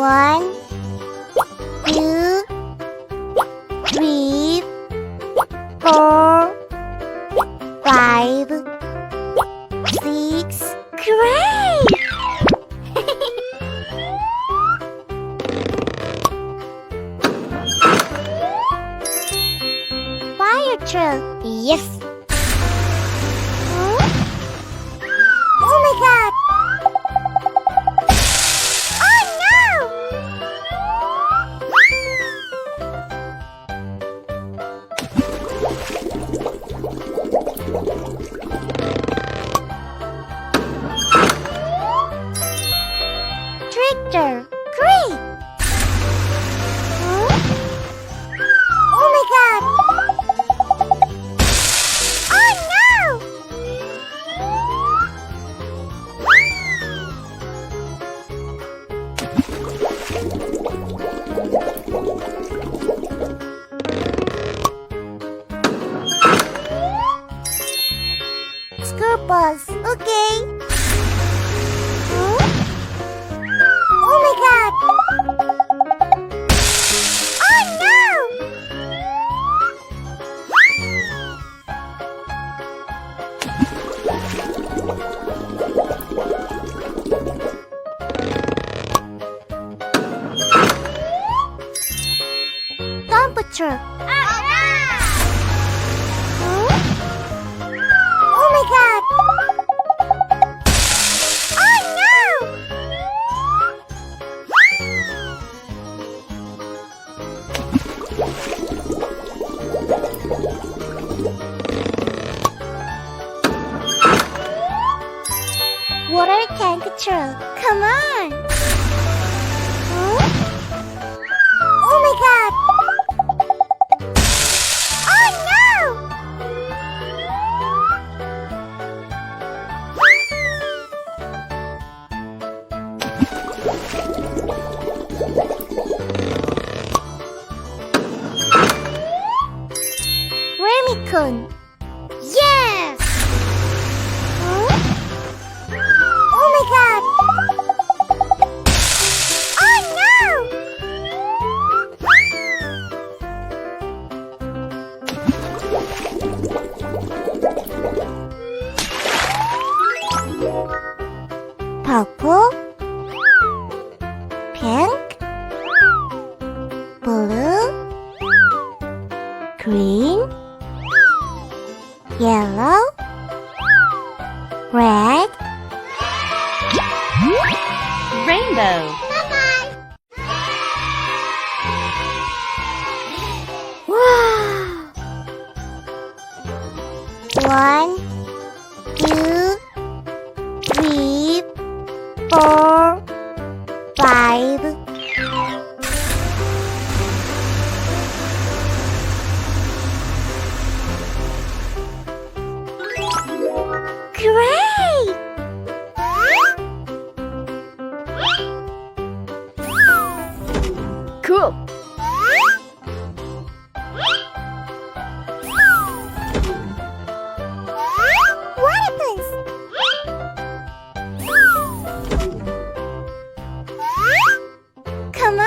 1, 2, 3, 4, 5, 6. Great! Fire truck. Yes. Huh? Oh my God! Oh no! Tractor. Great! Huh? Oh my God! Oh no! School bus. Okay. Huh? Oh my God! Oh no! Dump truck. Huh? Oh my God! Oh no! Water tank truck. Come on! Huh? Oh my God! Oh no! Remicon. Yes! Huh? Oh my God! Oh no! Purple, pink, blue, green, yellow, red, Rainbow. wow! 1, 2, 3, 4, 5. Great! Cool. What happens? Come on!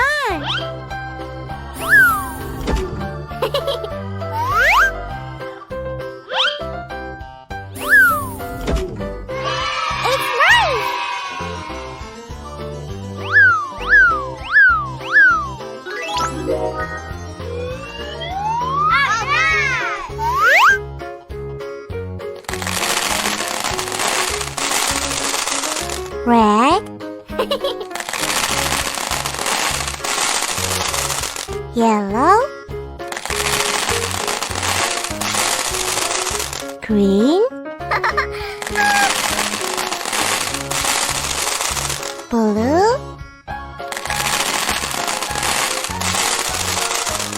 It's nice! Red, yellow, green, blue,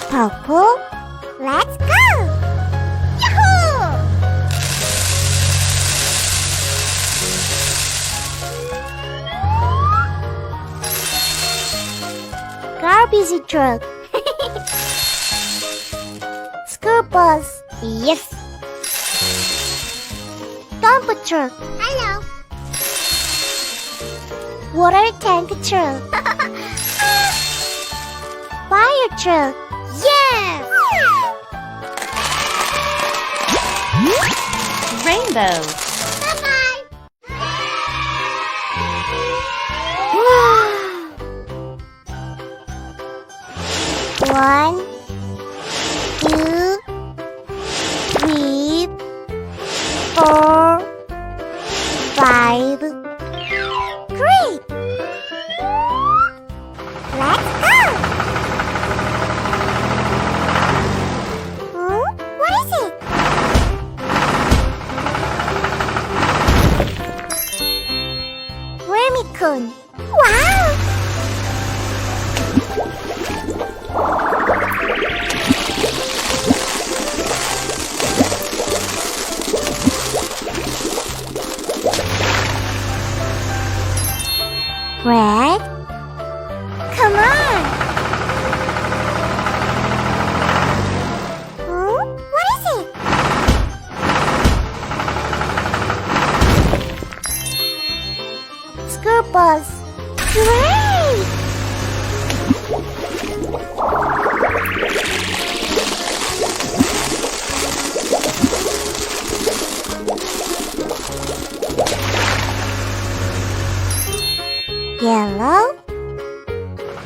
purple. Let's go! Yahoo! Garbage truck. School bus. Yes. Dump truck. Hello. Water tank truck. Fire truck. Yes! Rainbow. Bye-bye. Wow! 1, 2, 3, 4, 5. Great! Let's go! What is it? Remicone. Wow! Red? Come on! What is it? School bus. Great! Yellow?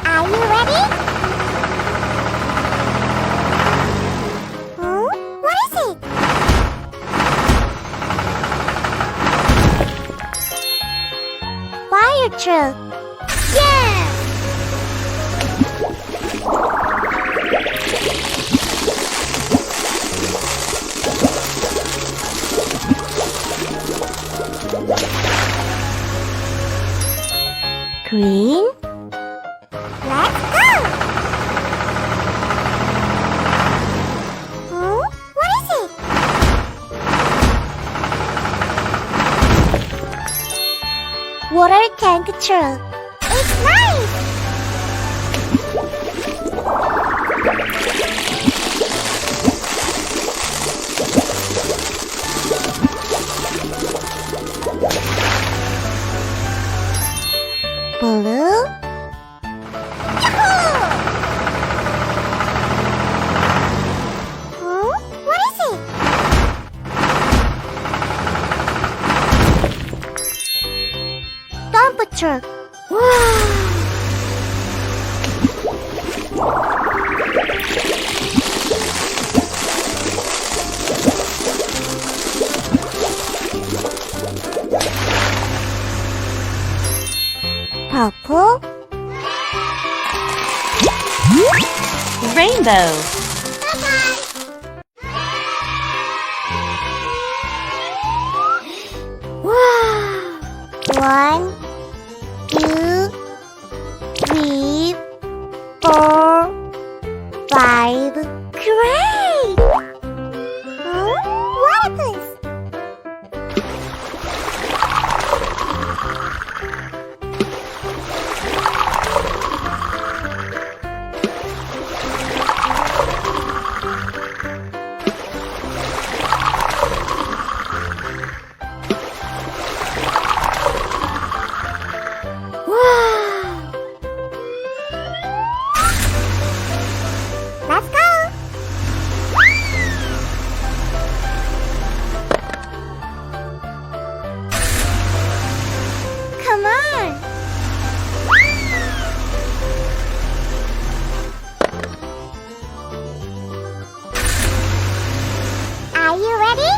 Are you ready? What is it? Fire truck. Yeah! Green? Let's go! What is it? Water tank truck. It's nice! Blue? Yahoo! What is it? Dump truck. Wow! Purple? Rainbow. Bye-bye. Wow! 1, 2, 3, 4, 5. Great! What happens? Let's go! Come on! Are you ready?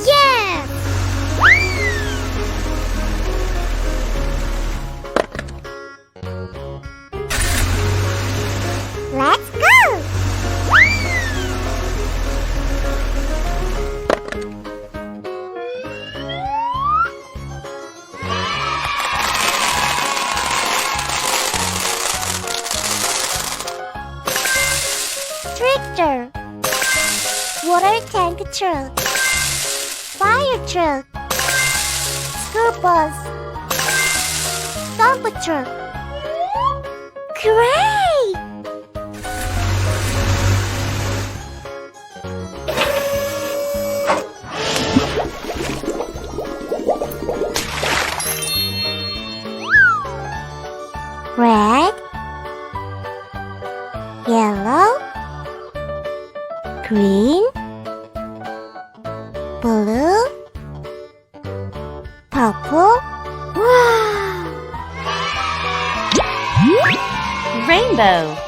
Yeah! Let's go! Tractor, water tank truck, fire truck, school bus, dump truck. Great! yellow, green, blue, purple. Wow! Rainbow.